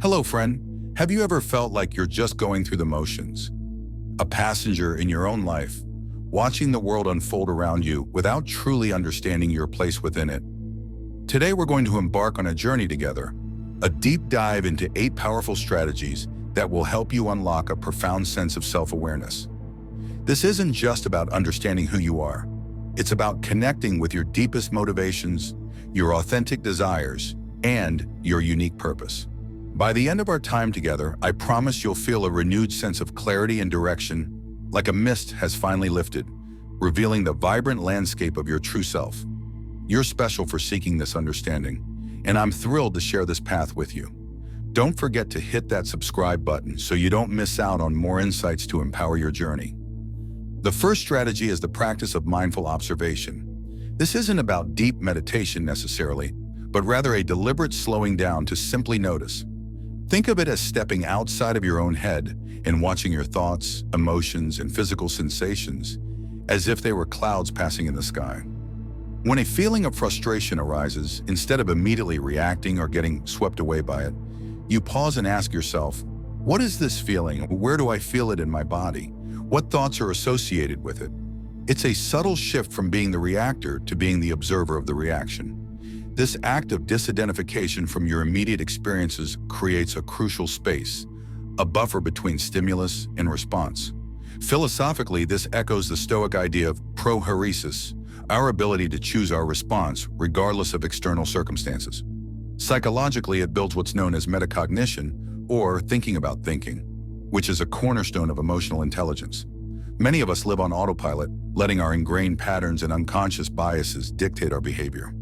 Hello, friend. Have you ever felt like you're just going through the motions? A passenger in your own life, watching the world unfold around you without truly understanding your place within it. Today, we're going to embark on a journey together, a deep dive into 8 powerful strategies that will help you unlock a profound sense of self-awareness. This isn't just about understanding who you are. It's about connecting with your deepest motivations, your authentic desires, and your unique purpose. By the end of our time together, I promise you'll feel a renewed sense of clarity and direction, like a mist has finally lifted, revealing the vibrant landscape of your true self. You're special for seeking this understanding, and I'm thrilled to share this path with you. Don't forget to hit that subscribe button so you don't miss out on more insights to empower your journey. The first strategy is the practice of mindful observation. This isn't about deep meditation necessarily, but rather a deliberate slowing down to simply notice. Think of it as stepping outside of your own head and watching your thoughts, emotions, and physical sensations as if they were clouds passing in the sky. When a feeling of frustration arises, instead of immediately reacting or getting swept away by it, you pause and ask yourself, what is this feeling? Where do I feel it in my body? What thoughts are associated with it? It's a subtle shift from being the reactor to being the observer of the reaction. This act of disidentification from your immediate experiences creates a crucial space, a buffer between stimulus and response. Philosophically, this echoes the Stoic idea of prohairesis, our ability to choose our response regardless of external circumstances. Psychologically, it builds what's known as metacognition, or thinking about thinking, which is a cornerstone of emotional intelligence. Many of us live on autopilot, letting our ingrained patterns and unconscious biases dictate our behavior.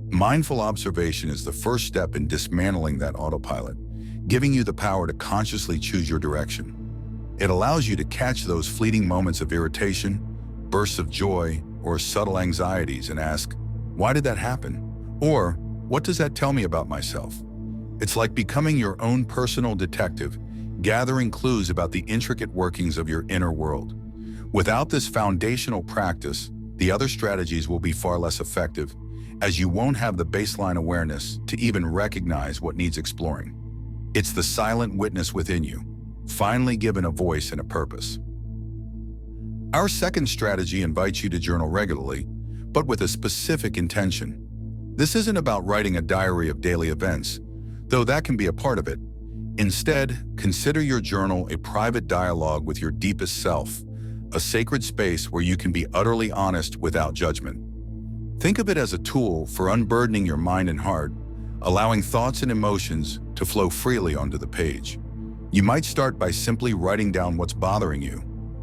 Mindful observation is the first step in dismantling that autopilot, giving you the power to consciously choose your direction. It allows you to catch those fleeting moments of irritation, bursts of joy, or subtle anxieties and ask, why did that happen? Or, what does that tell me about myself? It's like becoming your own personal detective, gathering clues about the intricate workings of your inner world. Without this foundational practice, the other strategies will be far less effective, as you won't have the baseline awareness to even recognize what needs exploring. It's the silent witness within you, finally given a voice and a purpose. Our second strategy invites you to journal regularly, but with a specific intention. This isn't about writing a diary of daily events, though that can be a part of it. Instead, consider your journal a private dialogue with your deepest self, a sacred space where you can be utterly honest without judgment. Think of it as a tool for unburdening your mind and heart, allowing thoughts and emotions to flow freely onto the page. You might start by simply writing down what's bothering you,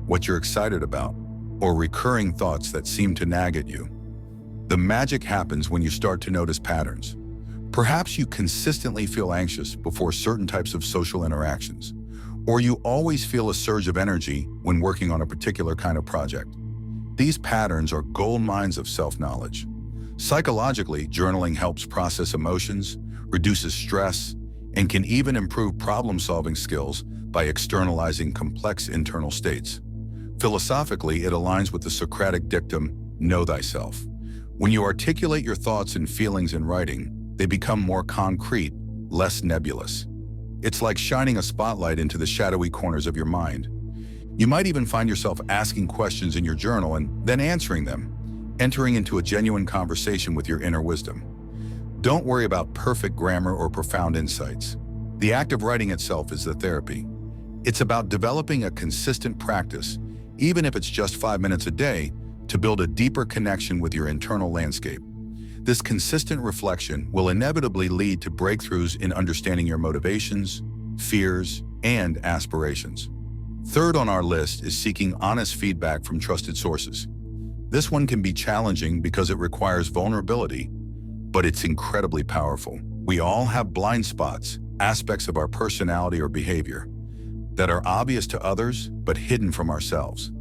what you're excited about, or recurring thoughts that seem to nag at you. The magic happens when you start to notice patterns. Perhaps you consistently feel anxious before certain types of social interactions, or you always feel a surge of energy when working on a particular kind of project. These patterns are gold mines of self-knowledge. Psychologically, journaling helps process emotions, reduces stress, and can even improve problem-solving skills by externalizing complex internal states. Philosophically, it aligns with the Socratic dictum, know thyself. When you articulate your thoughts and feelings in writing, they become more concrete, less nebulous. It's like shining a spotlight into the shadowy corners of your mind. You might even find yourself asking questions in your journal and then answering them, entering into a genuine conversation with your inner wisdom. Don't worry about perfect grammar or profound insights. The act of writing itself is the therapy. It's about developing a consistent practice, even if it's just 5 minutes a day, to build a deeper connection with your internal landscape. This consistent reflection will inevitably lead to breakthroughs in understanding your motivations, fears, and aspirations. Third on our list is seeking honest feedback from trusted sources. This one can be challenging because it requires vulnerability, but it's incredibly powerful. We all have blind spots, aspects of our personality or behavior, that are obvious to others but hidden from ourselves.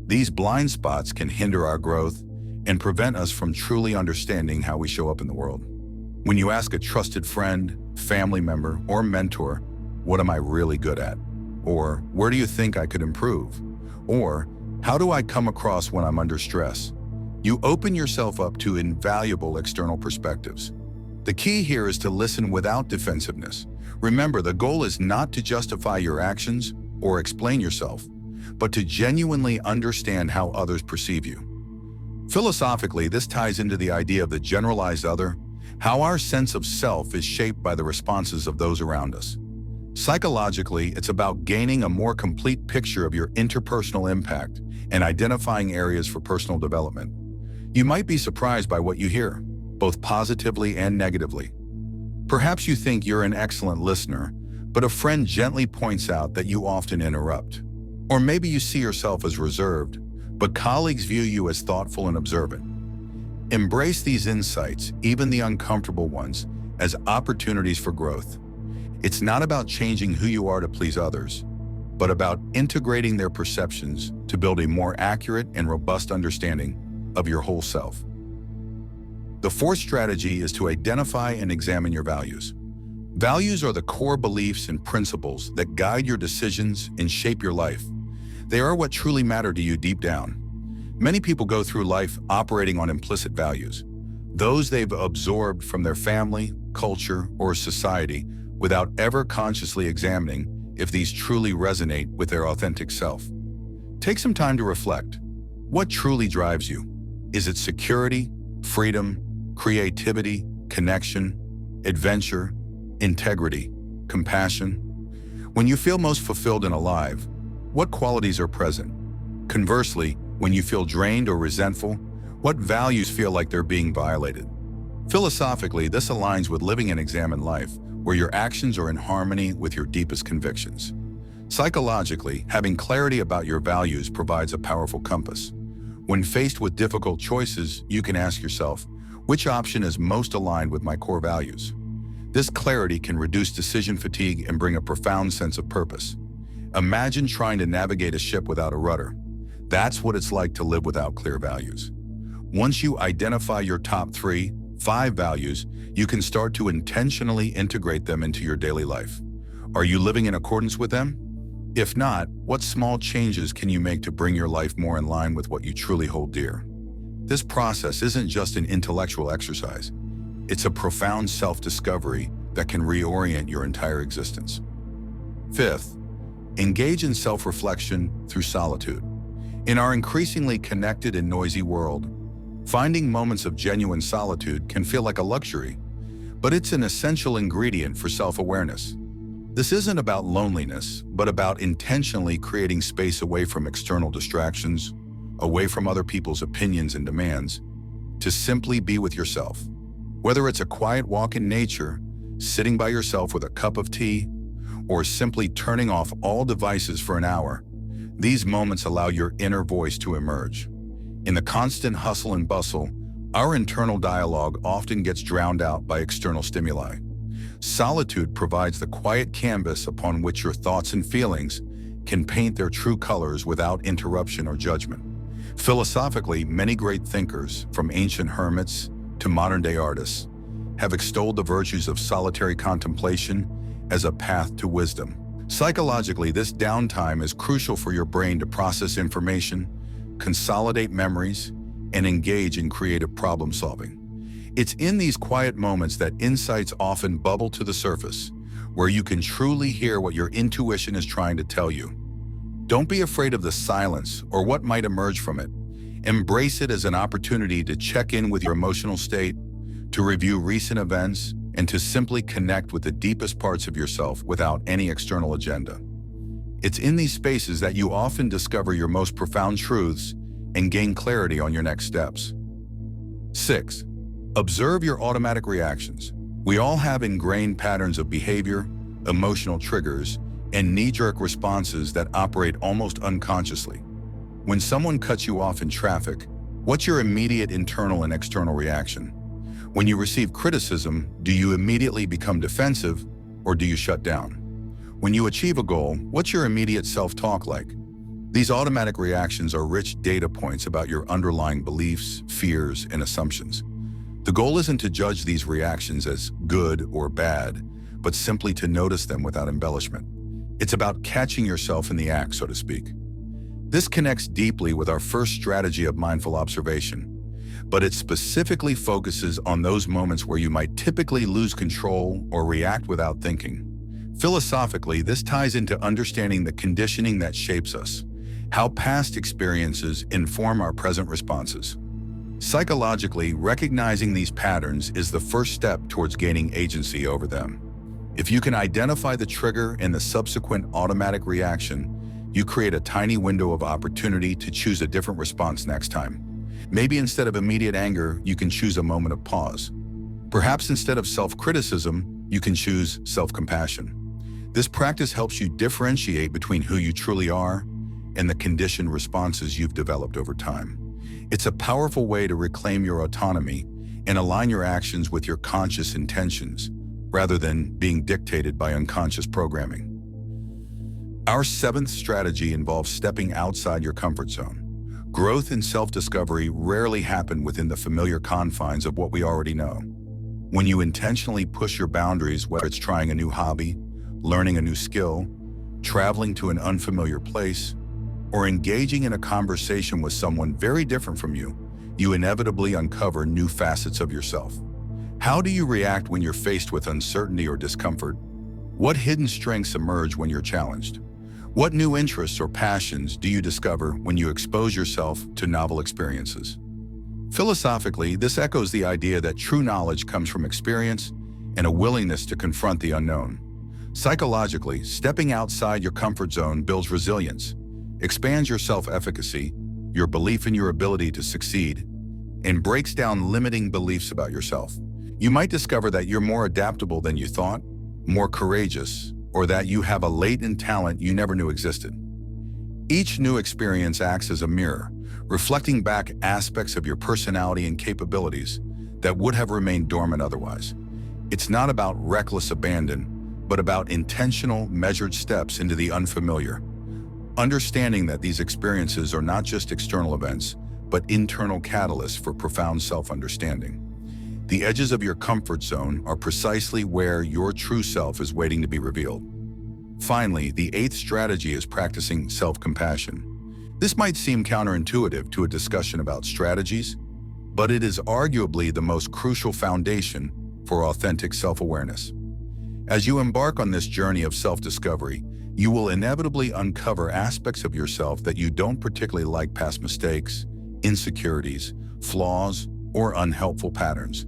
These blind spots can hinder our growth and prevent us from truly understanding how we show up in the world. When you ask a trusted friend, family member, or mentor, what am I really good at? Or, where do you think I could improve? Or, how do I come across when I'm under stress? You open yourself up to invaluable external perspectives. The key here is to listen without defensiveness, Remember, the goal is not to justify your actions or explain yourself, but to genuinely understand how others perceive you. Philosophically, this ties into the idea of the generalized other, how our sense of self is shaped by the responses of those around us. Psychologically, it's about gaining a more complete picture of your interpersonal impact and identifying areas for personal development. You might be surprised by what you hear, both positively and negatively. Perhaps you think you're an excellent listener, but a friend gently points out that you often interrupt. Or maybe you see yourself as reserved, but colleagues view you as thoughtful and observant. Embrace these insights, even the uncomfortable ones, as opportunities for growth. It's not about changing who you are to please others, but about integrating their perceptions to build a more accurate and robust understanding of your whole self. The fourth strategy is to identify and examine your values. Values are the core beliefs and principles that guide your decisions and shape your life. They are what truly matter to you deep down. Many people go through life operating on implicit values, those they've absorbed from their family, culture, or society, without ever consciously examining if these truly resonate with their authentic self. Take some time to reflect. What truly drives you? Is it security, freedom, creativity, connection, adventure, integrity, compassion? When you feel most fulfilled and alive, what qualities are present? Conversely, when you feel drained or resentful, what values feel like they're being violated? Philosophically, this aligns with living an examined life, where your actions are in harmony with your deepest convictions. Psychologically, having clarity about your values provides a powerful compass. When faced with difficult choices, you can ask yourself, which option is most aligned with my core values? This clarity can reduce decision fatigue and bring a profound sense of purpose. Imagine trying to navigate a ship without a rudder. That's what it's like to live without clear values. Once you identify your top 3, 5 values, you can start to intentionally integrate them into your daily life. Are you living in accordance with them? If not, what small changes can you make to bring your life more in line with what you truly hold dear? This process isn't just an intellectual exercise. It's a profound self-discovery that can reorient your entire existence. Fifth, engage in self-reflection through solitude. In our increasingly connected and noisy world, finding moments of genuine solitude can feel like a luxury, but it's an essential ingredient for self-awareness. This isn't about loneliness, but about intentionally creating space away from external distractions, away from other people's opinions and demands, to simply be with yourself. Whether it's a quiet walk in nature, sitting by yourself with a cup of tea, or simply turning off all devices for an hour, these moments allow your inner voice to emerge. In the constant hustle and bustle, our internal dialogue often gets drowned out by external stimuli. Solitude provides the quiet canvas upon which your thoughts and feelings can paint their true colors without interruption or judgment. Philosophically, many great thinkers, from ancient hermits to modern-day artists, have extolled the virtues of solitary contemplation as a path to wisdom. Psychologically, this downtime is crucial for your brain to process information, consolidate memories, and engage in creative problem-solving. It's in these quiet moments that insights often bubble to the surface, where you can truly hear what your intuition is trying to tell you. Don't be afraid of the silence or what might emerge from it. Embrace it as an opportunity to check in with your emotional state, to review recent events, and to simply connect with the deepest parts of yourself without any external agenda. It's in these spaces that you often discover your most profound truths and gain clarity on your next steps. 6. Observe your automatic reactions. We all have ingrained patterns of behavior, emotional triggers, and knee-jerk responses that operate almost unconsciously. When someone cuts you off in traffic, what's your immediate internal and external reaction? When you receive criticism, do you immediately become defensive, or do you shut down? When you achieve a goal, what's your immediate self-talk like? These automatic reactions are rich data points about your underlying beliefs, fears, and assumptions. The goal isn't to judge these reactions as good or bad, but simply to notice them without embellishment. It's about catching yourself in the act, so to speak. This connects deeply with our first strategy of mindful observation, but it specifically focuses on those moments where you might typically lose control or react without thinking. Philosophically, this ties into understanding the conditioning that shapes us, how past experiences inform our present responses. Psychologically, recognizing these patterns is the first step towards gaining agency over them. If you can identify the trigger and the subsequent automatic reaction, you create a tiny window of opportunity to choose a different response next time. Maybe instead of immediate anger, you can choose a moment of pause. Perhaps instead of self-criticism, you can choose self-compassion. This practice helps you differentiate between who you truly are and the conditioned responses you've developed over time. It's a powerful way to reclaim your autonomy and align your actions with your conscious intentions, rather than being dictated by unconscious programming. Our seventh strategy involves stepping outside your comfort zone. Growth and self-discovery rarely happen within the familiar confines of what we already know. When you intentionally push your boundaries, whether it's trying a new hobby, learning a new skill, traveling to an unfamiliar place, or engaging in a conversation with someone very different from you, you inevitably uncover new facets of yourself. How do you react when you're faced with uncertainty or discomfort? What hidden strengths emerge when you're challenged? What new interests or passions do you discover when you expose yourself to novel experiences? Philosophically, this echoes the idea that true knowledge comes from experience and a willingness to confront the unknown. Psychologically, stepping outside your comfort zone builds resilience, expands your self-efficacy, your belief in your ability to succeed, and breaks down limiting beliefs about yourself. You might discover that you're more adaptable than you thought, more courageous, or that you have a latent talent you never knew existed. Each new experience acts as a mirror, reflecting back aspects of your personality and capabilities that would have remained dormant otherwise. It's not about reckless abandon, but about intentional, measured steps into the unfamiliar. Understanding that these experiences are not just external events, but internal catalysts for profound self-understanding. The edges of your comfort zone are precisely where your true self is waiting to be revealed. Finally, the eighth strategy is practicing self-compassion. This might seem counterintuitive to a discussion about strategies, but it is arguably the most crucial foundation for authentic self-awareness. As you embark on this journey of self-discovery, you will inevitably uncover aspects of yourself that you don't particularly like: past mistakes, insecurities, flaws, or unhelpful patterns.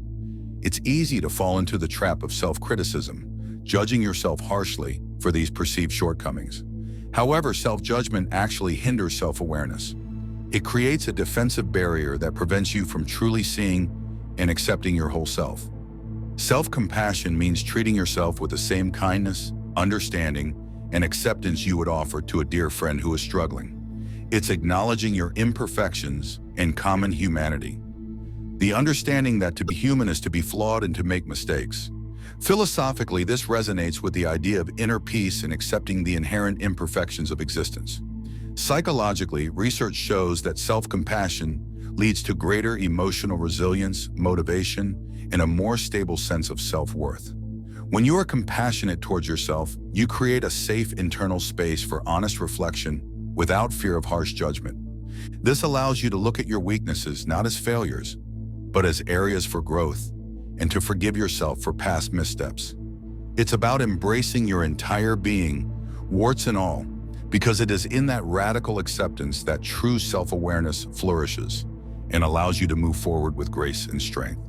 It's easy to fall into the trap of self-criticism, judging yourself harshly for these perceived shortcomings. However, self-judgment actually hinders self-awareness. It creates a defensive barrier that prevents you from truly seeing and accepting your whole self. Self-compassion means treating yourself with the same kindness, understanding, and acceptance you would offer to a dear friend who is struggling. It's acknowledging your imperfections and common humanity. The understanding that to be human is to be flawed and to make mistakes. Philosophically, this resonates with the idea of inner peace and accepting the inherent imperfections of existence. Psychologically, research shows that self-compassion leads to greater emotional resilience, motivation, and a more stable sense of self-worth. When you are compassionate towards yourself, you create a safe internal space for honest reflection without fear of harsh judgment. This allows you to look at your weaknesses not as failures, but as areas for growth, and to forgive yourself for past missteps. It's about embracing your entire being, warts and all, because it is in that radical acceptance that true self-awareness flourishes and allows you to move forward with grace and strength.